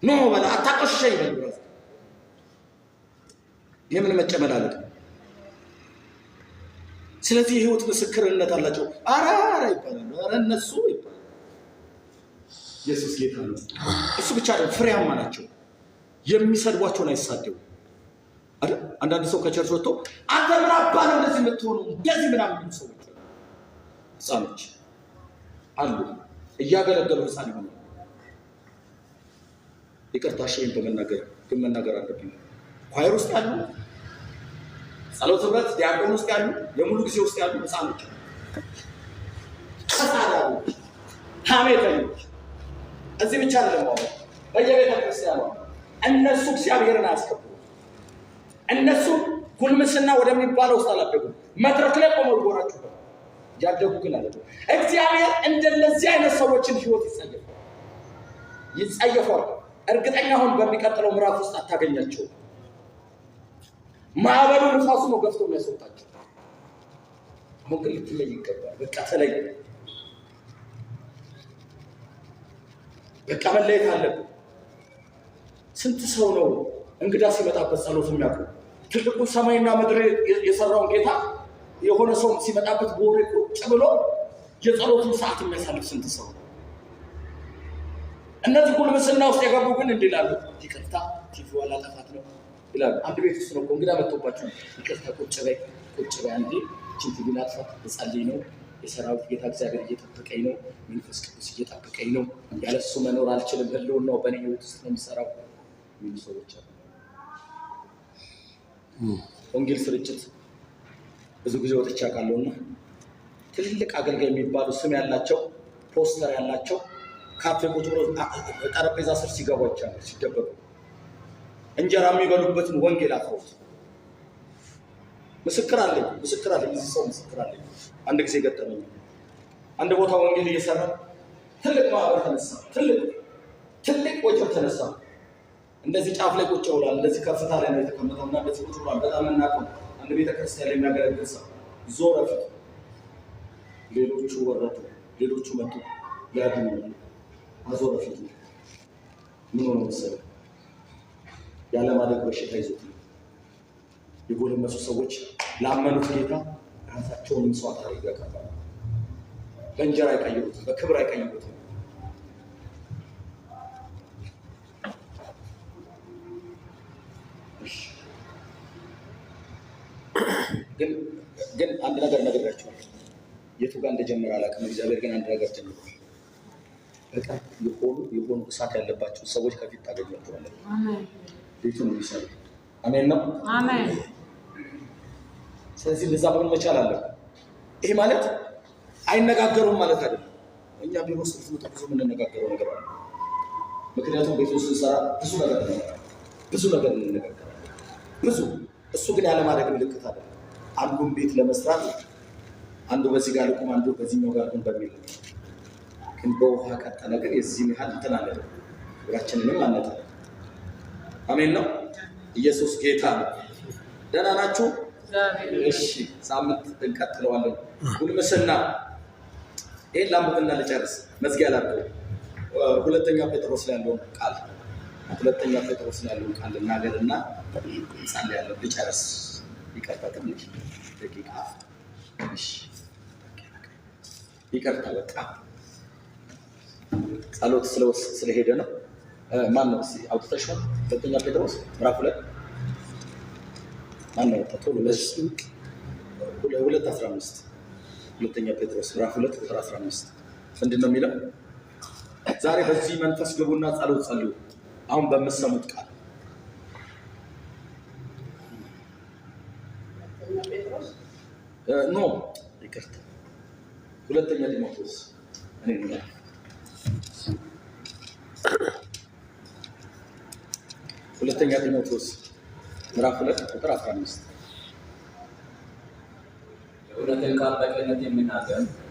ኖ በላ አታቆሽሸኝ በል ብራዘር። የምን መጨመላለቅ። ስለዚህ የህይወት ምስክርነት አላቸው። አራራ ይባላሉ። አረ እነሱ ይባላሉ። ኢየሱስ ጌታ ነው። እሱ ብቻ አይደለም፣ ፍሬያማ ናቸው። የሚሰድቧቸውን አይሳደቡ አይደል? አንዳንድ ሰው ከቸርች ወጥቶ አንተ ምን አባ ነው እንደዚህ የምትሆነው እንደዚህ ምናምን ሰዎች ህፃኖች አሉ እያገለገሉ ህፃን ይሆናሉ። ይቅርታ ሽን በመናገር ግን መናገር አለብኝ። ኳየር ውስጥ ያሉ፣ ጸሎት ህብረት ዲያቆን ውስጥ ያሉ፣ የሙሉ ጊዜ ውስጥ ያሉ ህፃኖች፣ ተሳዳቢዎች፣ ሐሜተኞች እዚህ ብቻ አይደለም። በየቤተ ክርስቲያኑ እነሱ እግዚአብሔርን አያስከብሩ። እነሱ ጉልምስና ወደሚባለው ውስጥ አላደጉም። መድረክ ላይ ቆመው ይጎራችሁ ያደጉ ግን አለ። እግዚአብሔር እንደነዚህ አይነት ሰዎችን ህይወት ይጸየፋል። እርግጠኛ አሁን በሚቀጥለው ምዕራፍ ውስጥ አታገኛቸው። ማዕበሉ ንፋሱ ነው ገፍቶ የሚያስወጣቸው። አሁን ግን ልትለይ ይገባል። በቃ ተለይ፣ በቃ መለየት አለብን። ስንት ሰው ነው እንግዳ ሲመጣበት ጸሎት የሚያውቁ? ትልቁ ሰማይና ምድር የሰራውን ጌታ የሆነ ሰው ሲመጣበት በወሬ ቁጭ ብሎ የጸሎቱን ሰዓት የሚያሳልፍ ስንት ሰው። እነዚህ ጉልምስና ውስጥ የገቡ ግን እንዲህ ይላሉ፣ ይቅርታ ቲቪው አላጠፋት ነው ይላሉ። አንድ ቤት ውስጥ ነው እንግዳ መጥቶባቸው፣ ይቅርታ ቁጭ በይ አንዴ እችን ቲቪ ላጥፋት፣ ልጸልይ ነው፣ የሰራዊት ጌታ እግዚአብሔር እየጠበቀኝ ነው፣ መንፈስ ቅዱስ እየጠበቀኝ ነው፣ ያለሱ መኖር አልችልም፣ ህልውናው በእኔ ህይወት ውስጥ ነው የሚሰራው የሚሉ ሰዎች አሉ። ወንጌል ስርጭት ብዙ ጊዜ ወጥቻ ካለውና ትልልቅ አገልጋይ የሚባሉ ስም ያላቸው ፖስተር ያላቸው ካፌ ቁጭ ብሎ ጠረጴዛ ስር ሲገቡ አይቻለሁ፣ ሲደበቁ እንጀራ የሚበሉበትን ወንጌል አፍሮት። ምስክር አለኝ፣ እዚህ ሰው ምስክር አለኝ። አንድ ጊዜ ገጠመኝ። አንድ ቦታ ወንጌል እየሰራ ትልቅ ማዕበል ተነሳ፣ ትልቅ ወጀብ ተነሳ። እንደዚህ ጫፍ ላይ ቁጭ ብሏል፣ እንደዚህ ከፍታ ላይ ነው የተቀመጠው እና እንደዚህ ቁጭ ብሏል። በጣም እናውቀው አንድ ቤተክርስቲያን ላይ የሚያገለግል ሰው ዞረ ፊት። ሌሎቹ ወረዱ፣ ሌሎቹ መጡ፣ ያድኑ አዞረ ፊት። ምን ሆነ መሰለህ? ያለማደግ በሽታ ይዞት ነው። የጎለመሱ ሰዎች ላመኑት ጌታ ራሳቸውን መስዋዕት አድርገው ያቀርባሉ። በእንጀራ አይቀይሩትም፣ በክብር አይቀይሩትም። ግን አንድ ነገር ነግራችኋለሁ። የቱ ጋር እንደጀመረ አላውቅም። እግዚአብሔር ግን አንድ ነገር ጀምሯል። በቃ የሆኑ እሳት ያለባቸው ሰዎች ከፊት ታገኛቸዋለህ። ቤቱን የሚሰሩ አሜን ነው። አሜን። ስለዚህ እንደዛ መሆን መቻል አለብን። ይሄ ማለት አይነጋገሩም ማለት አይደለም። እኛ ቢሮ ውስጥ ብዙ የምንነጋገረው ነገር አለ። ምክንያቱም ቤት ውስጥ ስንሰራ ብዙ ነገር እንነጋገራለን። እሱ ግን ያለማደግ ምልክት አለ። አንዱን ቤት ለመስራት አንዱ በዚህ ጋር ልቁም፣ አንዱ በዚህኛው ጋር ልቁም በሚል ግን በውሃ ቀጠለ። ግን የዚህ ያህል እንትን አለ። እግራችንንም አነጠ። አሜን ነው። ኢየሱስ ጌታ ነው። ደህና ናችሁ? እሺ፣ ሳምንት እንቀጥለዋለን። ጉልምስና ይሄን ላምብና ልጨርስ፣ መዝጊያ ላድርገው። ሁለተኛ ጴጥሮስ ላይ ያለውን ቃል ልናገርና እንጸልያለን። ልጨርስ፣ ይቅርታ ትንሽ ደቂቃ። እሺ፣ ይቅርታ በቃ ጸሎት ስለሄደ ነው። ማን ነው አውጥተሽ ነው? ሁለተኛ ጴጥሮስ ምዕራፍ 2 ማን ነው አውጥተው? 2:15 ሁለተኛ ጴጥሮስ ምዕራፍ 2 ቁጥር 15 ምንድን ነው የሚለው? ዛሬ በዚህ መንፈስ ግቡና ጸሎት ጸልዩ። አሁን በምትሰሙት ቃል ኖ ይቅርታ፣ ሁለተኛ ጢሞቴዎስ ሁለተኛ ጢሞቴዎስ ምዕራፍ 2 ቁጥር 15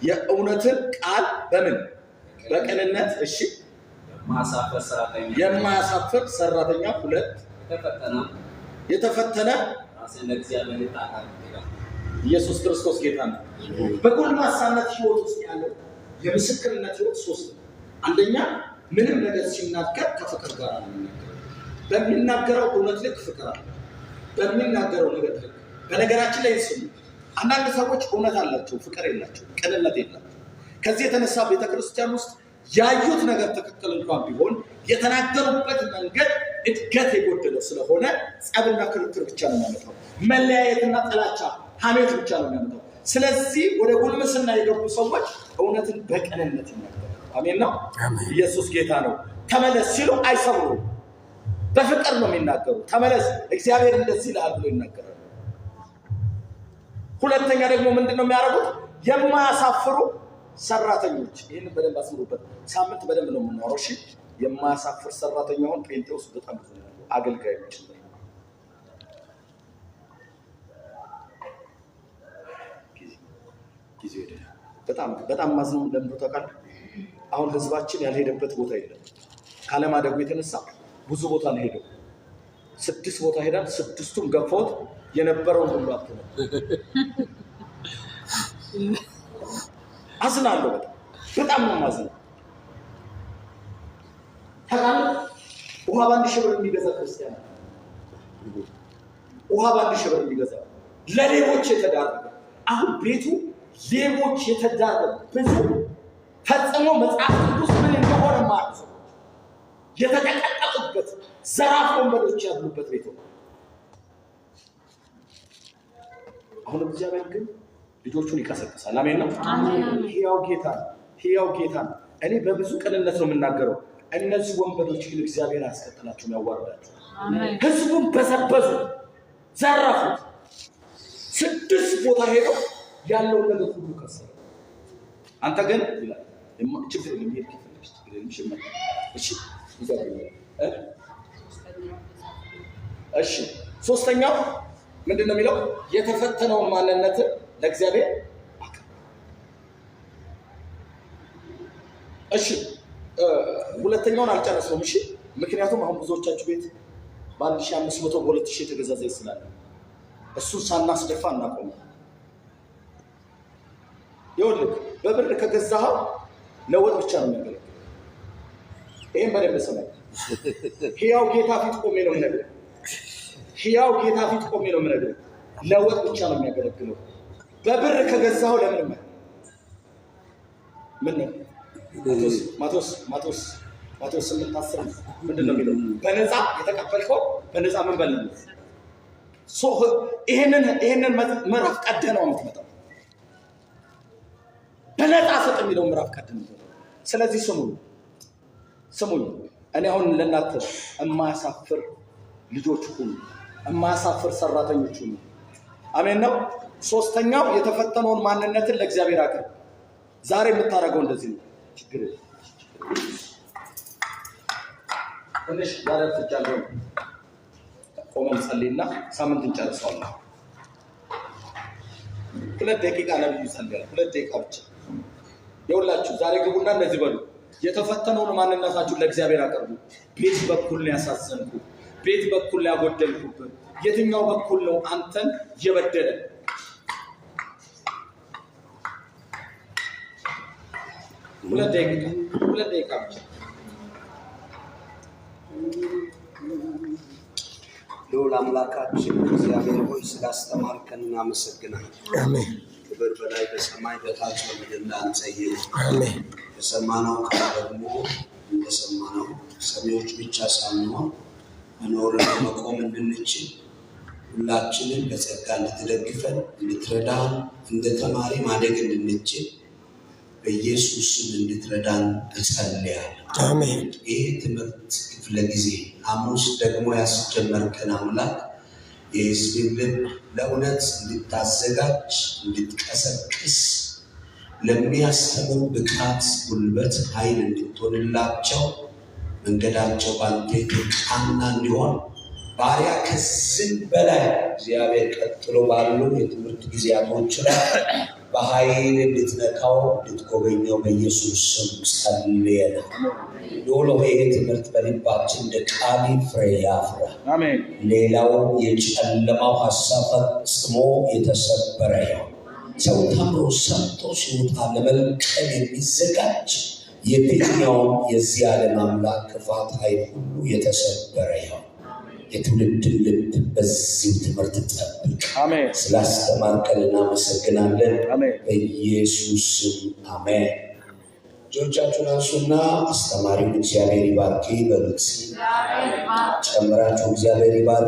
የእውነትን ቃል በምን በቅንነት እሺ የማያሳፍር ሰራተኛ 2 የተፈተነ ኢየሱስ ክርስቶስ ጌታ ነው። በጎልማሳነት ህይወት ውስጥ ያለው የምስክርነት ህይወት 3 ነው። አንደኛ ምንም ነገር ሲናገር ከፍቅር ጋር ነው የሚናገረው። በሚናገረው እውነት ልክ ፍቅር አለ። በሚናገረው ነገር ልክ በነገራችን ላይ ስሙ፣ አንዳንድ ሰዎች እውነት አላቸው፣ ፍቅር የላቸው፣ ቅንነት የላቸው። ከዚህ የተነሳ ቤተክርስቲያን ውስጥ ያዩት ነገር ትክክል እንኳን ቢሆን የተናገሩበት መንገድ እድገት የጎደለው ስለሆነ ጸብና ክርክር ብቻ ነው የሚያመጣው። መለያየትና ጥላቻ፣ ሐሜት ብቻ ነው የሚያመጣው። ስለዚህ ወደ ጉልምስና የገቡ ሰዎች እውነትን በቅንነት ይናገራሉ። አሜን ነው። ኢየሱስ ጌታ ነው። ተመለስ ሲሉ አይሰብሩም። በፍቅር ነው የሚናገሩ። ተመለስ እግዚአብሔር እንደዚህ ይላል ብሎ ይናገራል። ሁለተኛ ደግሞ ምንድነው የሚያደርጉት? የማያሳፍሩ ሰራተኞች። ይህንን በደንብ አስምሩበት። ሳምንት በደንብ ነው የምናወራው። እሺ፣ የማያሳፍር ሰራተኛውን ጴንጤ ውስጥ በጣም ብዙ ነው፣ አገልጋዮች ነው። ጊዜ ሄደ። በጣም ማዝነው ለምዶ ታውቃለህ። አሁን ህዝባችን ያልሄደበት ቦታ የለም። ካለማደጉ የተነሳ ብዙ ቦታ ነው ሄደው። 6 ቦታ ሄዳል። 6ቱም ገፈውት የነበረውን ሁሉ አጥተው። አዝናለሁ። በጣም ነው ማዝነው። ታውቃለህ፣ ውሃ በአንድ ሺህ ብር የሚገዛ ክርስቲያን፣ ውሃ በአንድ ሺህ ብር የሚገዛ ለሌቦች የተዳረገ አሁን ቤቱ ሌቦች የተዳረገ ብዙ ፈጽሞ መጽሐፍ ቅዱስ ምን እንደሆነ ማለት ነው የተቀጠቀጡበት ዘራፍ ወንበዶች ያሉበት ቤት ነው። አሁን እግዚአብሔር ግን ልጆቹን ይቀሰቅሳል። አሜን ነው። ሕያው ጌታ እኔ በብዙ ቅንነት ነው የምናገረው። እነዚህ ወንበዶች ግን እግዚአብሔር አያስቀጥላቸውም፣ ያዋርዳቸው። ህዝቡን በዘበዙ፣ ዘረፉት። 6 ቦታ ሄደው ያለውን ነገር ሁሉ ከሰረ። አንተ ግን ይላል ችግር የሚሄድ እሺ። ሶስተኛው ምንድን ነው የሚለው? የተፈተነውን ማንነት ለእግዚአብሔር አቅርብ። እሺ፣ ሁለተኛውን አልጨረስነውም። እሺ፣ ምክንያቱም አሁን ብዙዎቻችሁ ቤት በ1500 በ2000 የተገዛ ዘይት ስላለ እሱን ሳናስደፋ እናቆም። ይኸውልህ በብር ከገዛኸው ለወጥ ብቻ ነው የሚያገለግለው። ይሄን በደንብ ሰማኝ። ሕያው ጌታ ፊት ቆሜ ነው የምነግርህ። ሕያው ጌታ ፊት ቆሜ ነው የምነግርህ። ለወጥ ብቻ ነው የሚያገለግለው። በብር ከገዛኸው ለምን ምን ነው ማቴዎስ 8:10 ምንድን ነው የሚለው? በነፃ የተቀበልከው በነፃ ምን በል ነው። ይሄንን ምዕራፍ ቀደህ ነው የምትመጣው። በነፃ ሰጥ የሚለው ምዕራፍ ቀደህ ነው። ስለዚህ ስሙኝ። እኔ አሁን ለእናንተ የማያሳፍር ልጆች ሁኑ፣ የማያሳፍር ሰራተኞች ሁኑ። አሜን ነው። ሶስተኛው የተፈተነውን ማንነትን ለእግዚአብሔር አቅርብ። ዛሬ የምታደርገው እንደዚህ ነው። ችግር ትንሽ ዛሬ ፍጃለሁ። ቆመን ጸልይና ሳምንት እንጨርሰዋለን። 2 ደቂቃ ነብዩ ጸልያለሁ። 2 ደቂቃ ብቻ። ይኸውላችሁ ዛሬ ግቡና እንደዚህ በሉ። የተፈተነውን ማንነታችሁን ለእግዚአብሔር አቅርቡ። ቤት በኩል ነው ያሳዘንኩ፣ ቤት በኩል ነው ያጎደልኩብህ፣ የትኛው በኩል ነው አንተን የበደለ? ሁለት ደቂቃ ብቻ። ልዑል አምላካችን እግዚአብሔር ሆይ ስላስተማርከን እናመሰግናለን። አሜን። ክብር በላይ በሰማይ በታች በምድር ለአንተ ይሁን። አሜን። የሰማነው ቃል ደግሞ እንደሰማነው ሰሚዎች ብቻ ሳንሆን መኖርና መቆም እንድንችል ሁላችንን በጸጋ እንድትደግፈን እንድትረዳን፣ እንደ ተማሪ ማደግ እንድንችል በኢየሱስ ስም እንድትረዳን እጸልያለሁ። አሜን። ይህ ትምህርት ክፍለ ጊዜ ሐሙስ ደግሞ ያስጀመርከን አምላክ የሕዝብን ልብ ለእውነት እንድታዘጋጅ እንድትቀሰቅስ ለሚያስተምሩ ብቃት፣ ጉልበት፣ ኃይል እንድትሆንላቸው መንገዳቸው ባንተ የተቃና እንዲሆን ባሪያ ከዚህ በላይ እግዚአብሔር ቀጥሎ ባሉ የትምህርት ጊዜያቶች ላይ በኃይል እንድትነካው እንድትጎበኘው በኢየሱስ ስም ጸልየናል። ዶሎ ይሄ ትምህርት በልባችን እንደ ቃል ፍሬ ያፍራ። አሜን። ሌላው የጨለማው ሐሳብ ፈጽሞ የተሰበረ ይሁን። ሰው ተምሮ ሰምቶ ሲወጣ ለመልቀም የሚዘጋጅ የትኛውም የዚህ ዓለም አምላክ ክፋት ኃይል ሁሉ የተሰበረ ይሁን። የትውልድን ልብ በዚህ ትምህርት ጠብቅ። አሜን። ስላስተማርከን እናመሰግናለን። በኢየሱስ አሜን። እጆቻችሁን አንሱና አስተማሪውን እግዚአብሔር ይባርክ በሉት። ጨምራችሁ እግዚአብሔር ይባርክ።